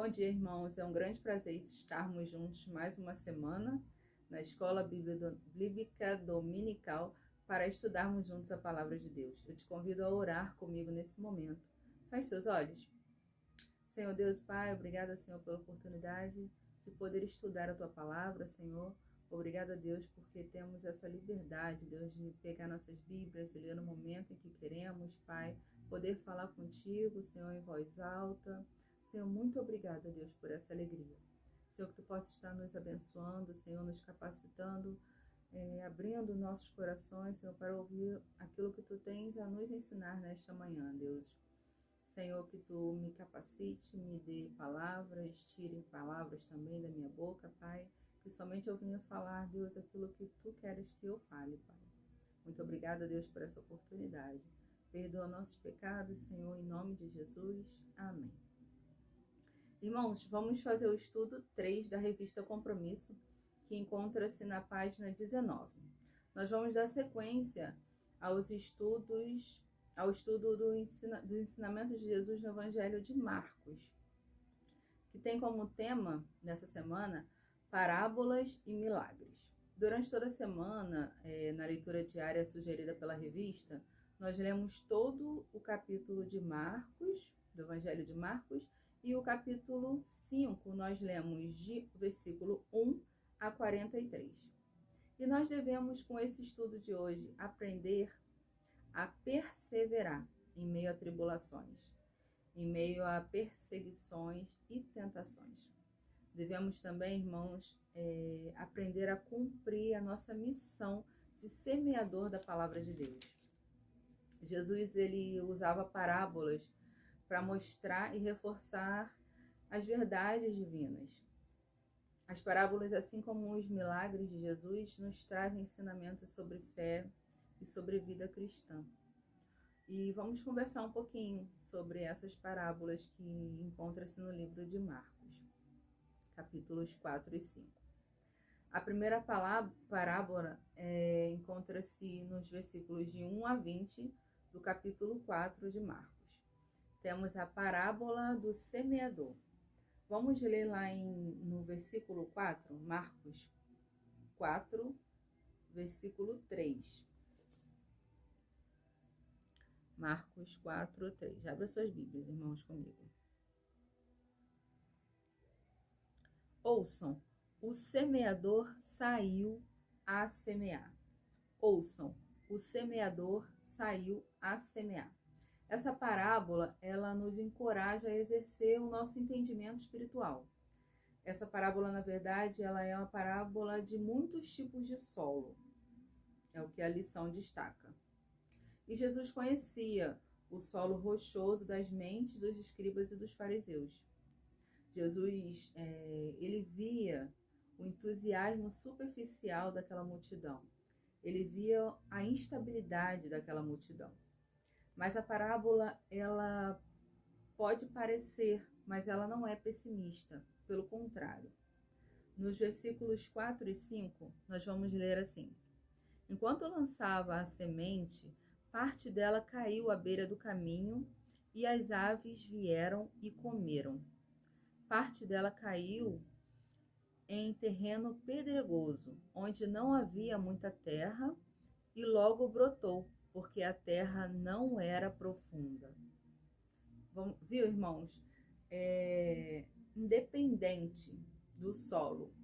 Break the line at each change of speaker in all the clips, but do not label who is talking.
Bom dia, irmãos. É um grande prazer estarmos juntos mais uma semana na Escola Bíblica Dominical para estudarmos juntos a Palavra de Deus. Eu te convido a orar comigo nesse momento. Feche seus olhos. Senhor Deus, Pai, obrigada, Senhor, pela oportunidade de poder estudar a Tua Palavra, Senhor. Obrigada, Deus, porque temos essa liberdade, Deus, de pegar nossas Bíblias e ler no momento em que queremos, Pai, poder falar contigo, Senhor, em voz alta. Senhor, muito obrigada, Deus, por essa alegria. Senhor, que Tu possa estar nos abençoando, Senhor, nos capacitando, abrindo nossos corações, Senhor, para ouvir aquilo que Tu tens a nos ensinar nesta manhã, Deus. Senhor, que Tu me capacite, me dê palavras, tire palavras também da minha boca, Pai, que somente eu venha falar, Deus, aquilo que Tu queres que eu fale, Pai. Muito obrigada, Deus, por essa oportunidade. Perdoa nossos pecados, Senhor, em nome de Jesus. Amém. Irmãos, vamos fazer o estudo 3 da revista Compromisso, que encontra-se na página 19. Nós vamos dar sequência ao estudo dos ensinamentos de Jesus no Evangelho de Marcos, que tem como tema, nessa semana, parábolas e milagres. Durante toda a semana, na leitura diária sugerida pela revista, nós lemos todo o capítulo de Marcos, do Evangelho de Marcos, e o capítulo 5 nós lemos de versículo 1 a 43. E nós devemos, com esse estudo de hoje, aprender a perseverar em meio a tribulações, em meio a perseguições e tentações. Devemos também, irmãos, aprender a cumprir a nossa missão de semeador da palavra de Deus. Jesus, ele usava parábolas para mostrar e reforçar as verdades divinas. As parábolas, assim como os milagres de Jesus, nos trazem ensinamentos sobre fé e sobre vida cristã. E vamos conversar um pouquinho sobre essas parábolas que encontram-se no livro de Marcos, capítulos 4 e 5. A primeira parábola encontra-se nos versículos de 1 a 20 do capítulo 4 de Marcos. Temos a parábola do semeador. Vamos ler lá no versículo 4, Marcos 4, versículo 3. Marcos 4, 3. Abra suas Bíblias, irmãos, comigo. Ouçam, o semeador saiu a semear. Ouçam, o semeador saiu a semear. Essa parábola, ela nos encoraja a exercer o nosso entendimento espiritual. Essa parábola, na verdade, ela é uma parábola de muitos tipos de solo. É o que a lição destaca. E Jesus conhecia o solo rochoso das mentes dos escribas e dos fariseus. Jesus, ele via o entusiasmo superficial daquela multidão. Ele via a instabilidade daquela multidão. Mas a parábola, ela pode parecer, mas ela não é pessimista, pelo contrário. Nos versículos 4 e 5, nós vamos ler assim: Enquanto lançava a semente, parte dela caiu à beira do caminho, e as aves vieram e comeram. Parte dela caiu em terreno pedregoso, onde não havia muita terra, e logo brotou, porque a terra não era profunda. Viu, irmãos? Independente do solo,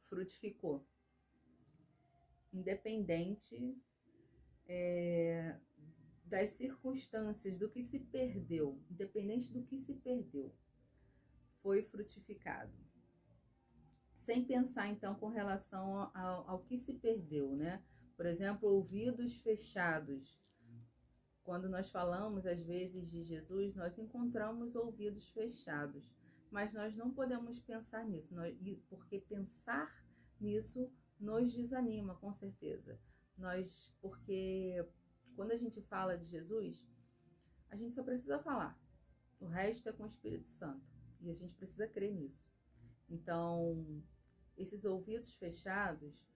frutificou. Independente das circunstâncias, do que se perdeu, independente do que se perdeu, foi frutificado. Sem pensar, então, com relação ao que se perdeu, né? Por exemplo, ouvidos fechados. Quando nós falamos, às vezes, de Jesus, nós encontramos ouvidos fechados. Mas nós não podemos pensar nisso, porque pensar nisso nos desanima, com certeza. Porque quando a gente fala de Jesus, a gente só precisa falar. O resto é com o Espírito Santo. E a gente precisa crer nisso. Então, esses ouvidos fechados,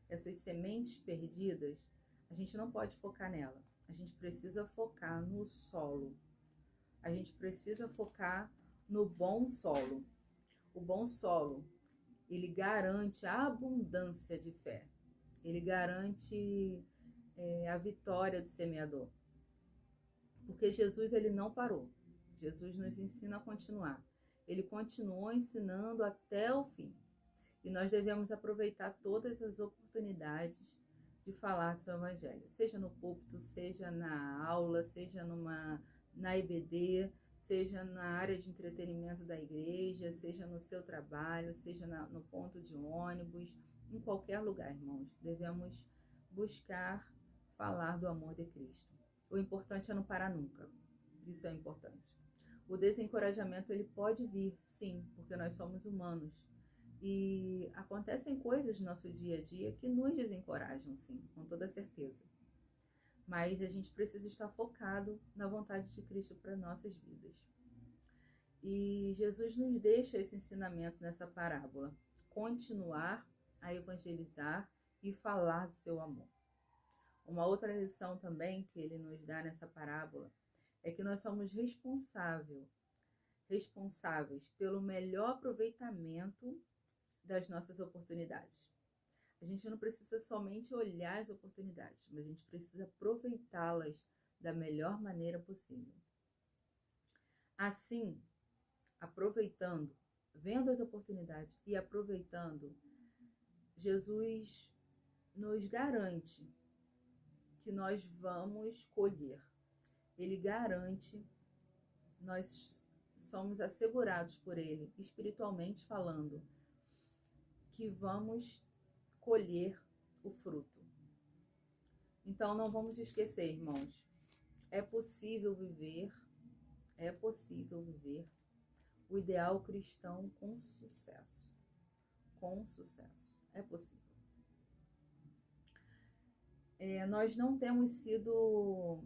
essas sementes perdidas, a gente não pode focar nela. A gente precisa focar no solo. A gente precisa focar no bom solo. O bom solo, ele garante a abundância de fé. Ele garante a vitória do semeador. Porque Jesus, ele não parou. Jesus nos ensina a continuar. Ele continuou ensinando até o fim. E nós devemos aproveitar todas as oportunidades de falar do seu evangelho. Seja no púlpito, seja na aula, seja na IBD, seja na área de entretenimento da igreja, seja no seu trabalho, seja no ponto de ônibus, em qualquer lugar, irmãos. Devemos buscar falar do amor de Cristo. O importante é não parar nunca. Isso é importante. O desencorajamento, ele pode vir, sim, porque nós somos humanos. E acontecem coisas no nosso dia a dia que nos desencorajam, sim, com toda certeza. Mas a gente precisa estar focado na vontade de Cristo para nossas vidas. E Jesus nos deixa esse ensinamento nessa parábola. Continuar a evangelizar e falar do seu amor. Uma outra lição também que ele nos dá nessa parábola é que nós somos responsáveis pelo melhor aproveitamento das nossas oportunidades. A gente não precisa somente olhar as oportunidades, mas a gente precisa aproveitá-las da melhor maneira possível. Assim, aproveitando, vendo as oportunidades e aproveitando, Jesus nos garante que nós vamos colher. Ele garante, nós somos assegurados por ele, espiritualmente falando, que vamos colher o fruto. Então não vamos esquecer, irmãos, é possível viver o ideal cristão com sucesso. Com sucesso. É possível. Nós não temos sido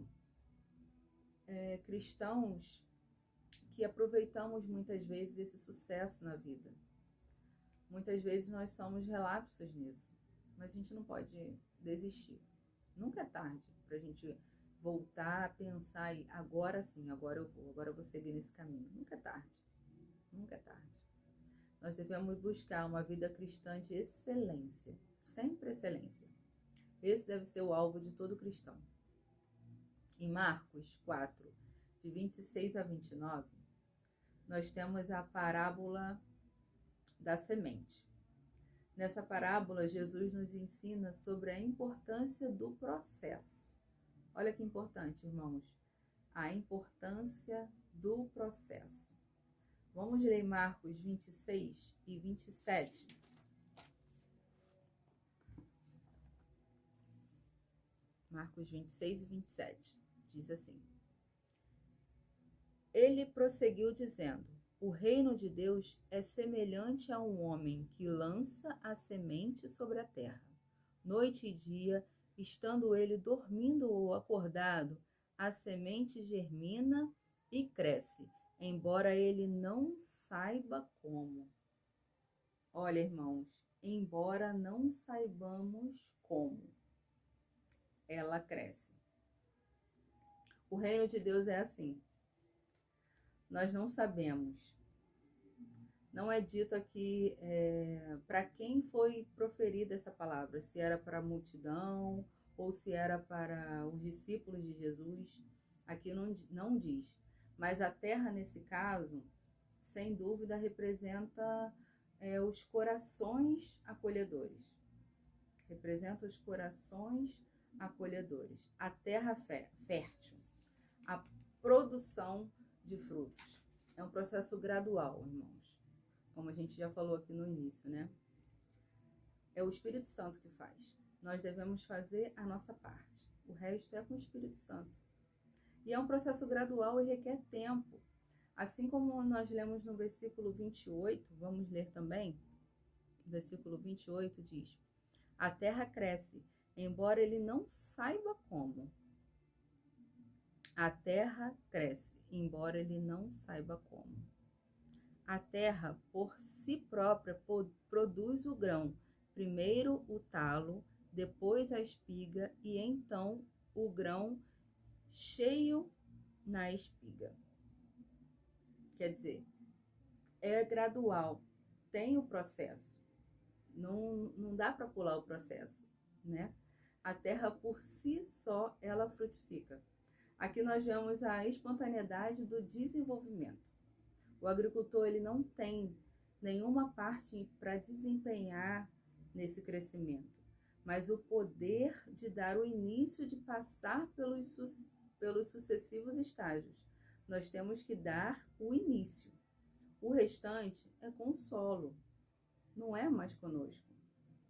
cristãos que aproveitamos muitas vezes esse sucesso na vida. Muitas vezes nós somos relapsos nisso, mas a gente não pode desistir. Nunca é tarde para a gente voltar a pensar e agora sim, agora eu vou seguir nesse caminho. Nunca é tarde, nunca é tarde. Nós devemos buscar uma vida cristã de excelência, sempre excelência. Esse deve ser o alvo de todo cristão. Em Marcos 4, de 26 a 29, nós temos a parábola da semente. Nessa parábola, Jesus nos ensina sobre a importância do processo. Olha que importante, irmãos. A importância do processo. Vamos ler Marcos 26 e 27. Marcos 26 e 27. Diz assim. Ele prosseguiu dizendo: o reino de Deus é semelhante a um homem que lança a semente sobre a terra. Noite e dia, estando ele dormindo ou acordado, a semente germina e cresce, embora ele não saiba como. Olha, irmãos, embora não saibamos como, ela cresce. O reino de Deus é assim. Nós não sabemos. Não é dito aqui para quem foi proferida essa palavra, se era para a multidão ou se era para os discípulos de Jesus. Aqui não diz. Mas a terra, nesse caso, sem dúvida, representa os corações acolhedores. Representa os corações acolhedores. A terra fértil. A produção de frutos. É um processo gradual, irmãos. Como a gente já falou aqui no início, né? É o Espírito Santo que faz. Nós devemos fazer a nossa parte. O resto é com o Espírito Santo. E é um processo gradual e requer tempo. Assim como nós lemos no versículo 28, vamos ler também. O versículo 28 diz: a terra cresce, embora ele não saiba como. A terra cresce, embora ele não saiba como. A terra, por si própria, produz o grão. Primeiro o talo, depois a espiga e então o grão cheio na espiga. Quer dizer, é gradual, tem o processo. Não dá para pular o processo, né? A terra por si só, ela frutifica. Aqui nós vemos a espontaneidade do desenvolvimento. O agricultor, ele não tem nenhuma parte para desempenhar nesse crescimento, mas o poder de dar o início, de passar pelos sucessivos estágios. Nós temos que dar o início. O restante é com o solo, não é mais conosco,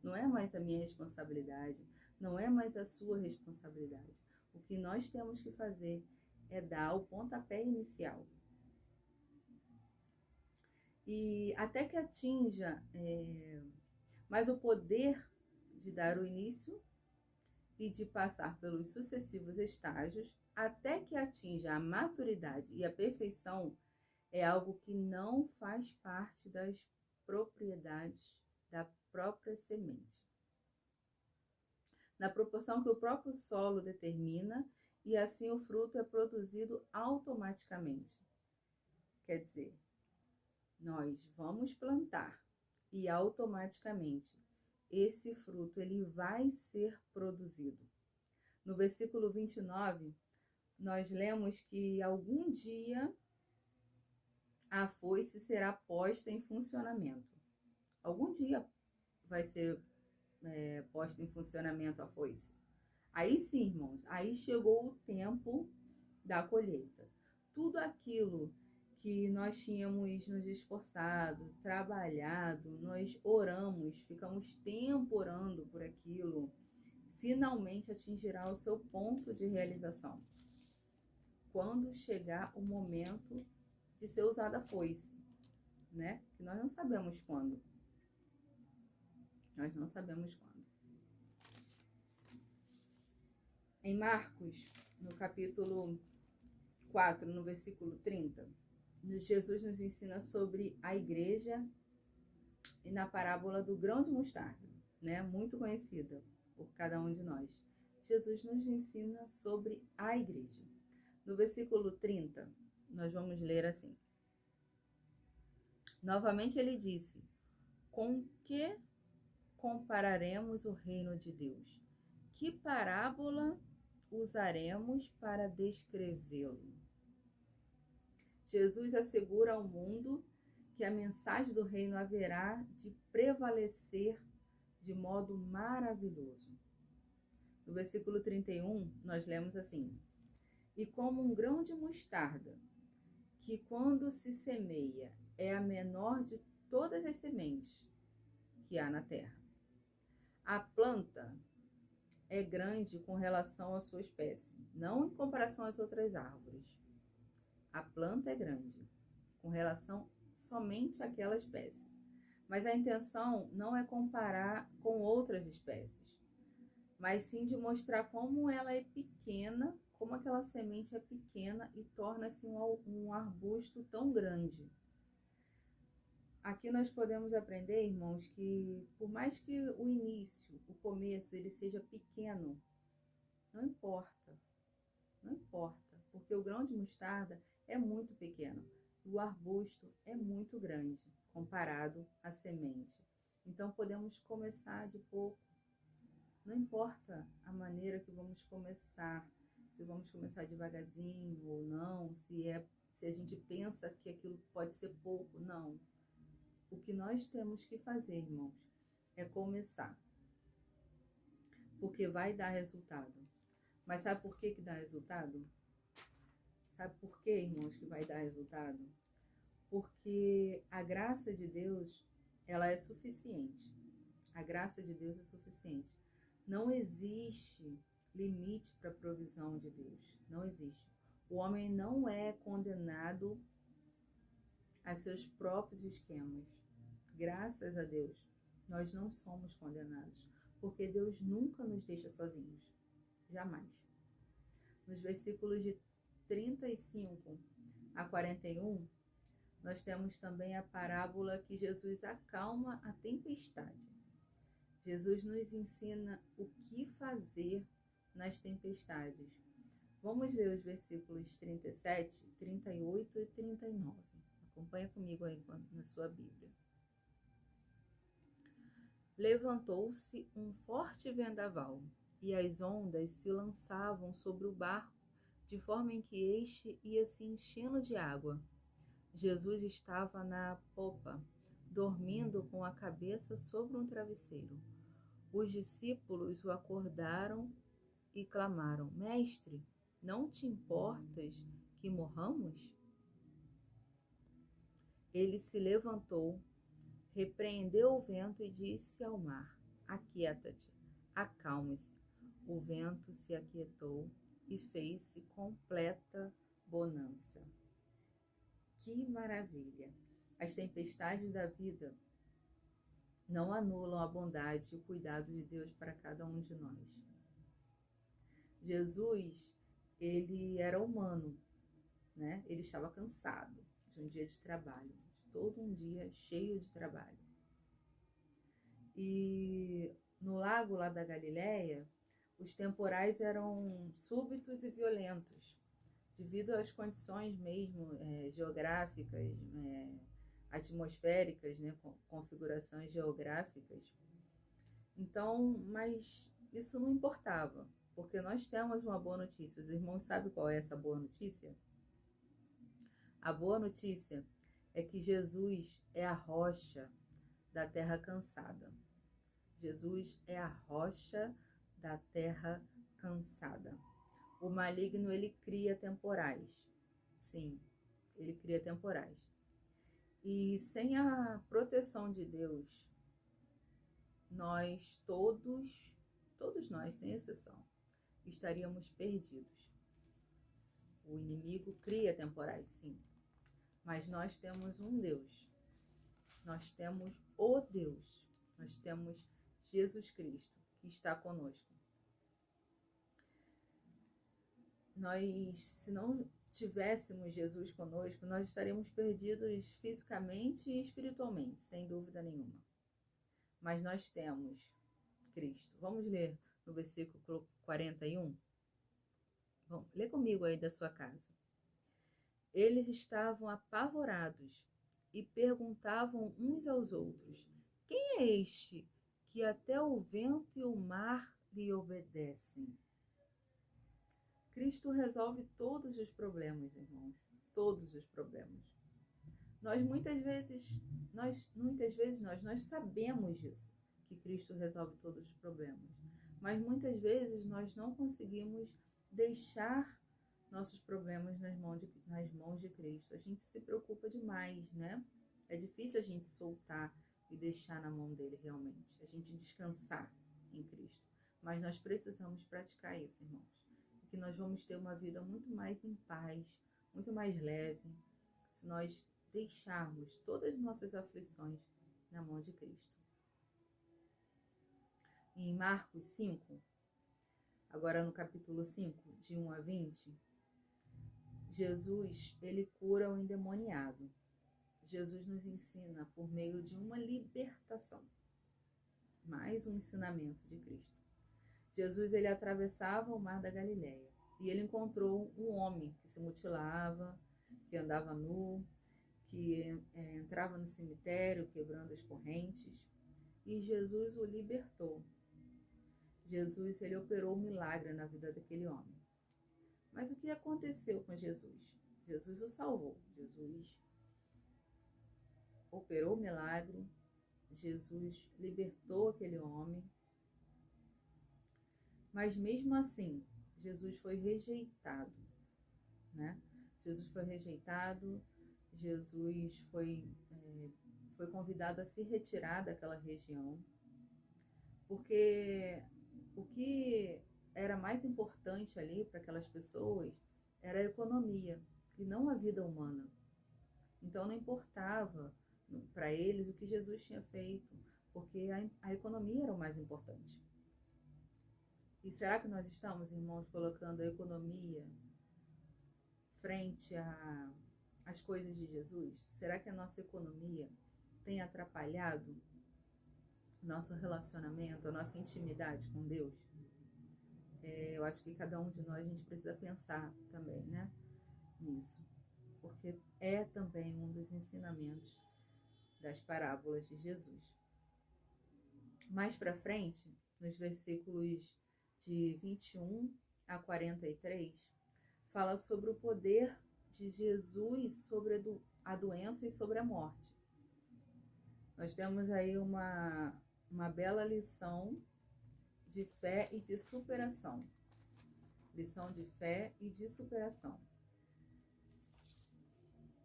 não é mais a minha responsabilidade, não é mais a sua responsabilidade. O que nós temos que fazer é dar o pontapé inicial. E até que atinja, mas o poder de dar o início e de passar pelos sucessivos estágios, até que atinja a maturidade e a perfeição, é algo que não faz parte das propriedades da própria semente. Na proporção que o próprio solo determina, e assim o fruto é produzido automaticamente. Quer dizer, nós vamos plantar e automaticamente esse fruto ele vai ser produzido. No versículo 29, nós lemos que algum dia a foice será posta em funcionamento. Algum dia vai ser posta em funcionamento a foice. Aí sim, irmãos, aí chegou o tempo da colheita. Tudo aquilo que nós tínhamos nos esforçado, trabalhado, nós oramos, ficamos tempo orando por aquilo, finalmente atingirá o seu ponto de realização. Quando chegar o momento de ser usada a foice, né? Que nós não sabemos quando. Nós não sabemos quando. Em Marcos, no capítulo 4, no versículo 30, Jesus nos ensina sobre a igreja e na parábola do grão de mostarda, né? Muito conhecida por cada um de nós. Jesus nos ensina sobre a igreja. No versículo 30, nós vamos ler assim. Novamente ele disse: com que compararemos o reino de Deus? Que parábola usaremos para descrevê-lo? Jesus assegura ao mundo que a mensagem do reino haverá de prevalecer de modo maravilhoso. No versículo 31, nós lemos assim: e como um grão de mostarda, que quando se semeia é a menor de todas as sementes que há na terra. A planta é grande com relação à sua espécie, não em comparação às outras árvores. A planta é grande com relação somente àquela espécie. Mas a intenção não é comparar com outras espécies, mas sim de mostrar como ela é pequena, como aquela semente é pequena e torna-se um arbusto tão grande. Aqui nós podemos aprender, irmãos, que por mais que o início, o começo, ele seja pequeno, não importa, porque o grão de mostarda é muito pequeno, o arbusto é muito grande comparado à semente. Então podemos começar de pouco, não importa a maneira que vamos começar, se vamos começar devagarzinho ou não, se a gente pensa que aquilo pode ser pouco, não. O que nós temos que fazer, irmãos, é começar. Porque vai dar resultado. Mas sabe por que dá resultado? Sabe por que, irmãos, que vai dar resultado? Porque a graça de Deus, ela é suficiente. A graça de Deus é suficiente. Não existe limite para a provisão de Deus. Não existe. O homem não é condenado a seus próprios esquemas. Graças a Deus, nós não somos condenados, porque Deus nunca nos deixa sozinhos, jamais. Nos versículos de 35 a 41, nós temos também a parábola que Jesus acalma a tempestade. Jesus nos ensina o que fazer nas tempestades. Vamos ler os versículos 37, 38 e 39. Acompanha comigo aí na sua Bíblia. Levantou-se um forte vendaval, e as ondas se lançavam sobre o barco, de forma em que este ia se enchendo de água. Jesus estava na popa, dormindo com a cabeça sobre um travesseiro. Os discípulos o acordaram e clamaram: Mestre, não te importas que morramos? Ele se levantou, repreendeu o vento e disse ao mar: Aquieta-te, acalme-se. O vento se aquietou e fez-se completa bonança. Que maravilha! As tempestades da vida não anulam a bondade e o cuidado de Deus para cada um de nós. Jesus, ele era humano, né? Ele estava cansado de um dia de trabalho, de todo um dia cheio de trabalho. E no lago lá da Galileia, os temporais eram súbitos e violentos, devido às condições mesmo geográficas, atmosféricas, né, configurações geográficas. Então, mas isso não importava, porque nós temos uma boa notícia. Os irmãos sabem qual é essa boa notícia? A boa notícia é que Jesus é a rocha da terra cansada. Jesus é a rocha da terra cansada. O maligno, ele cria temporais. Sim, ele cria temporais. E sem a proteção de Deus, nós todos nós, sem exceção, estaríamos perdidos. O inimigo cria temporais, sim. Mas nós temos um Deus. Nós temos o Deus. Nós temos Jesus Cristo, que está conosco. Nós, se não tivéssemos Jesus conosco, nós estaríamos perdidos fisicamente e espiritualmente, sem dúvida nenhuma. Mas nós temos Cristo. Vamos ler no versículo 41? Bom, lê comigo aí da sua casa. Eles estavam apavorados e perguntavam uns aos outros: quem é este que até o vento e o mar lhe obedecem? Cristo resolve todos os problemas, irmãos, todos os problemas. Muitas vezes nós sabemos disso, que Cristo resolve todos os problemas, mas muitas vezes nós não conseguimos deixar nossos problemas nas mãos de Cristo. A gente se preocupa demais, né? É difícil a gente soltar e deixar na mão dele realmente, a gente descansar em Cristo. Mas nós precisamos praticar isso, irmãos. Que nós vamos ter uma vida muito mais em paz, muito mais leve, se nós deixarmos todas as nossas aflições na mão de Cristo. Em Marcos 5, agora no capítulo 5, de 1 a 20, Jesus, ele cura o endemoniado. Jesus nos ensina por meio de uma libertação. Mais um ensinamento de Cristo. Jesus, ele atravessava o mar da Galileia e ele encontrou um homem que se mutilava, que andava nu, que entrava no cemitério quebrando as correntes, e Jesus o libertou. Jesus, ele operou um milagre na vida daquele homem. Mas o que aconteceu com Jesus? Jesus o salvou. Jesus operou o milagre, Jesus libertou aquele homem. Mas mesmo assim, Jesus foi rejeitado, né? Jesus foi rejeitado, Jesus foi convidado a se retirar daquela região, porque o que era mais importante ali para aquelas pessoas era a economia e não a vida humana. Então não importava para eles o que Jesus tinha feito, porque a economia era o mais importante. E será que nós estamos, irmãos, colocando a economia frente às coisas de Jesus? Será que a nossa economia tem atrapalhado nosso relacionamento, a nossa intimidade com Deus? Eu acho que cada um de nós, a gente precisa pensar também, né, nisso. porque é também um dos ensinamentos das parábolas de Jesus. Mais para frente, nos versículos de 21 a 43, fala sobre o poder de Jesus sobre a doença e sobre a morte. Nós temos aí uma bela lição de fé e de superação. Lição de fé e de superação.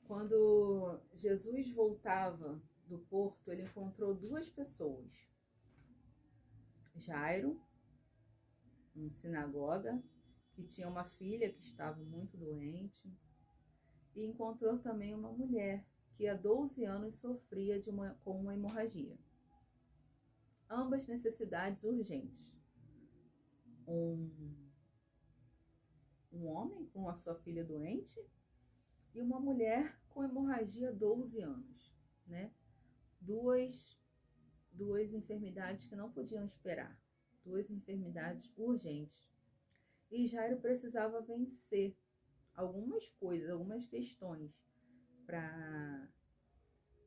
Quando Jesus voltava do porto, ele encontrou duas pessoas. Jairo, um sinagoga, que tinha uma filha que estava muito doente, e encontrou também uma mulher que há 12 anos sofria com uma hemorragia. Ambas necessidades urgentes. Um homem com a sua filha doente e uma mulher com hemorragia há 12 anos, né? Duas enfermidades que não podiam esperar, duas enfermidades urgentes. E Jairo precisava vencer algumas coisas, algumas questões para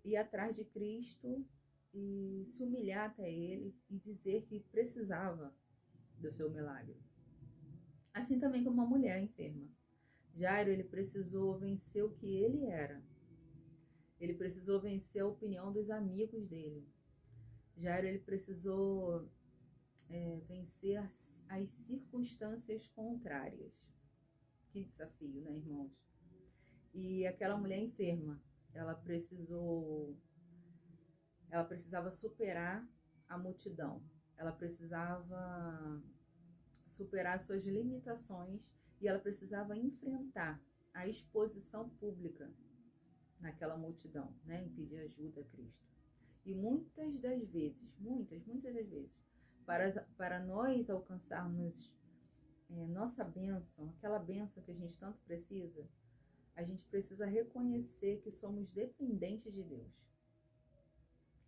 ir atrás de Cristo e se humilhar até ele e dizer que precisava do seu milagre. Assim também como uma mulher enferma. Jairo, ele precisou vencer o que ele era. Ele precisou vencer a opinião dos amigos dele. Jairo, ele precisou vencer as circunstâncias contrárias. Que desafio, né, irmãos? E aquela mulher enferma, ela precisava superar a multidão. Ela precisava superar suas limitações e ela precisava enfrentar a exposição pública naquela multidão, né, em pedir ajuda a Cristo. E muitas das vezes, para nós alcançarmos nossa bênção, aquela bênção que a gente tanto precisa, a gente precisa reconhecer que somos dependentes de Deus.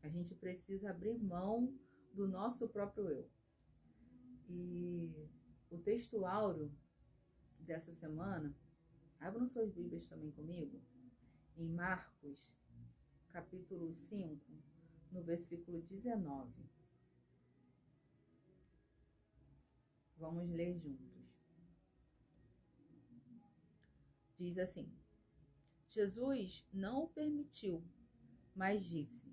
A gente precisa abrir mão do nosso próprio eu. E o texto áureo dessa semana, abram suas Bíblias também comigo, em Marcos, capítulo 5, no versículo 19. Vamos ler juntos. Diz assim: Jesus não o permitiu, mas disse: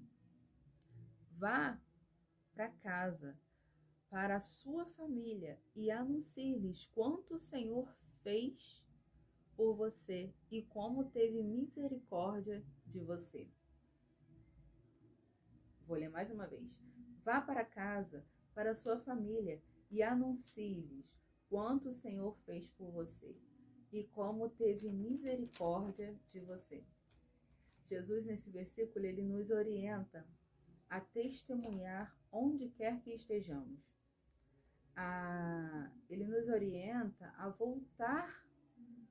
vá para casa, para a sua família, e anuncie-lhes quanto o Senhor fez por você e como teve misericórdia de você. Vou ler mais uma vez. Vá para casa, para a sua família, e anuncie-lhes quanto o Senhor fez por você e como teve misericórdia de você. Jesus, nesse versículo, ele nos orienta a testemunhar onde quer que estejamos. Ele nos orienta a voltar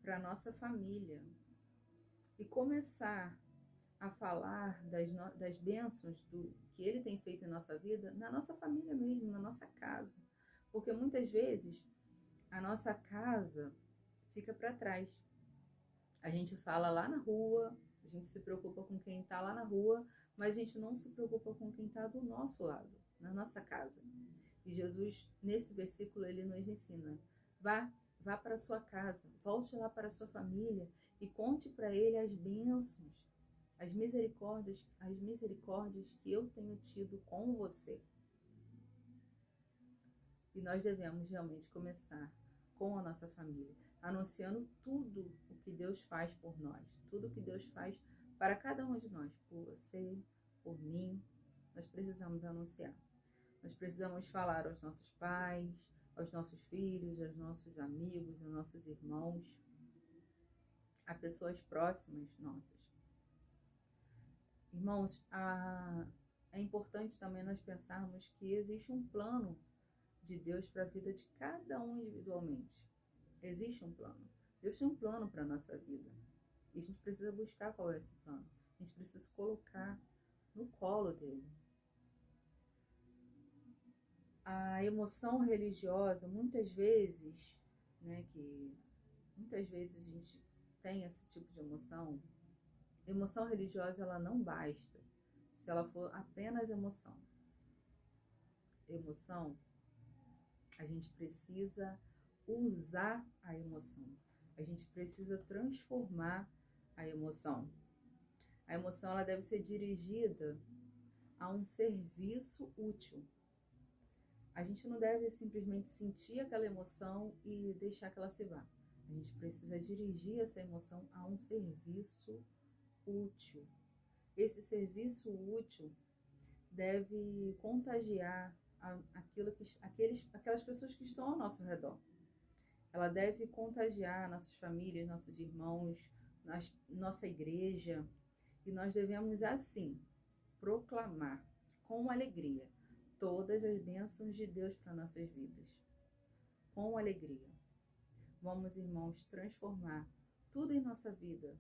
para a nossa família e começar a falar das bênçãos que ele tem feito em nossa vida, na nossa família mesmo, na nossa casa. Porque muitas vezes a nossa casa fica para trás. A gente fala lá na rua, a gente se preocupa com quem está lá na rua, mas a gente não se preocupa com quem está do nosso lado, na nossa casa. E Jesus, nesse versículo, ele nos ensina: vá para a sua casa, volte lá para a sua família e conte para ele as bênçãos, as misericórdias que eu tenho tido com você. E nós devemos realmente começar com a nossa família, anunciando tudo o que Deus faz por nós, tudo o que Deus faz para cada um de nós, por você, por mim. Nós precisamos anunciar. Nós precisamos falar aos nossos pais, aos nossos filhos, aos nossos amigos, aos nossos irmãos, a pessoas próximas nossas. Irmãos, é importante também nós pensarmos que existe um plano de Deus para a vida de cada um individualmente. Existe um plano. Deus tem um plano para a nossa vida. E a gente precisa buscar qual é esse plano. A gente precisa se colocar no colo dele. A emoção religiosa, muitas vezes a gente tem esse tipo de emoção, emoção religiosa ela não basta se ela for apenas emoção. Emoção, a gente precisa usar a emoção. A gente precisa transformar a emoção. A emoção ela deve ser dirigida a um serviço útil. A gente não deve simplesmente sentir aquela emoção e deixar que ela se vá. A gente precisa dirigir essa emoção a um serviço útil. Esse serviço útil deve contagiar aquelas pessoas que estão ao nosso redor. Ela deve contagiar nossas famílias, nossos irmãos, nossa igreja. E nós devemos, assim, proclamar com alegria todas as bênçãos de Deus para nossas vidas. Com alegria. Vamos, irmãos, transformar tudo em nossa vida.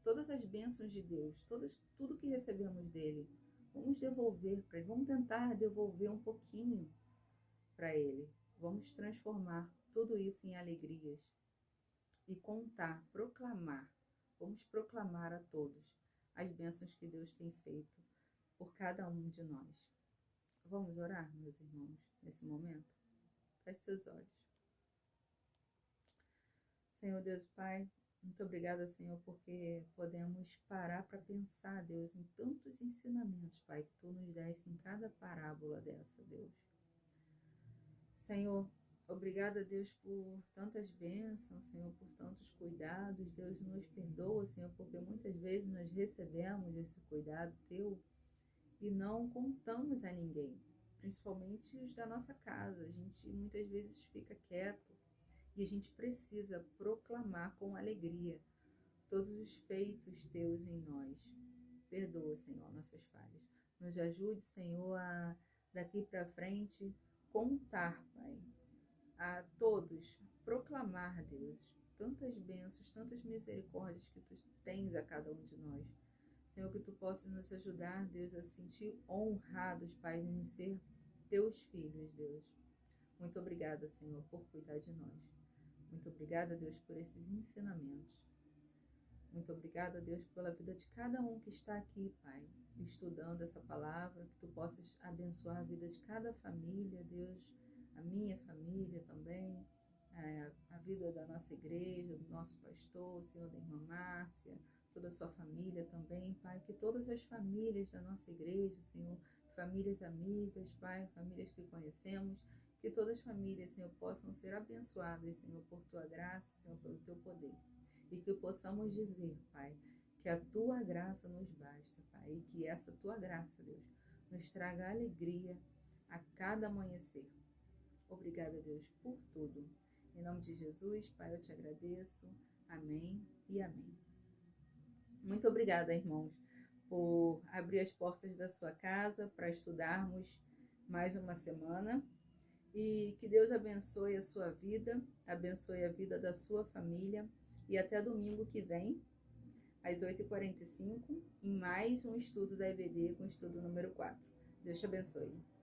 Todas as bênçãos de Deus, tudo que recebemos dele. Vamos devolver para ele. Vamos tentar devolver um pouquinho para ele. Vamos transformar tudo isso em alegrias. E contar, proclamar. Vamos proclamar a todos as bênçãos que Deus tem feito por cada um de nós. Vamos orar, meus irmãos, nesse momento? Feche seus olhos. Senhor Deus Pai, muito obrigada, Senhor, porque podemos parar para pensar, Deus, em tantos ensinamentos, Pai, que Tu nos deste em cada parábola dessa, Deus. Senhor, obrigada, Deus, por tantas bênçãos, Senhor, por tantos cuidados. Deus, nos perdoa, Senhor, porque muitas vezes nós recebemos esse cuidado Teu e não contamos a ninguém, principalmente os da nossa casa. A gente muitas vezes fica quieto e a gente precisa proclamar com alegria todos os feitos Teus em nós. Perdoa, Senhor, nossas falhas. Nos ajude, Senhor, a daqui para frente contar, Pai, a todos, proclamar, Deus, tantas bênçãos, tantas misericórdias que Tu tens a cada um de nós. Senhor, que Tu possas nos ajudar, Deus, a se sentir honrados, Pai, em ser Teus filhos, Deus. Muito obrigada, Senhor, por cuidar de nós. Muito obrigada, Deus, por esses ensinamentos. Muito obrigada, Deus, pela vida de cada um que está aqui, Pai, estudando essa palavra, que Tu possas abençoar a vida de cada família, Deus, a minha família também, a vida da nossa igreja, do nosso pastor, Senhor, da irmã Márcia, toda a sua família também, Pai, que todas as famílias da nossa igreja, Senhor, famílias amigas, Pai, famílias que conhecemos, que todas as famílias, Senhor, possam ser abençoadas, Senhor, por Tua graça, Senhor, pelo Teu poder. E que possamos dizer, Pai, que a Tua graça nos basta, Pai, e que essa Tua graça, Deus, nos traga alegria a cada amanhecer. Obrigada, Deus, por tudo. Em nome de Jesus, Pai, eu Te agradeço. Amém e amém. Muito obrigada, irmãos, por abrir as portas da sua casa para estudarmos mais uma semana. E que Deus abençoe a sua vida, abençoe a vida da sua família. E até domingo que vem, às 8h45, em mais um estudo da EBD com o estudo número 4. Deus te abençoe.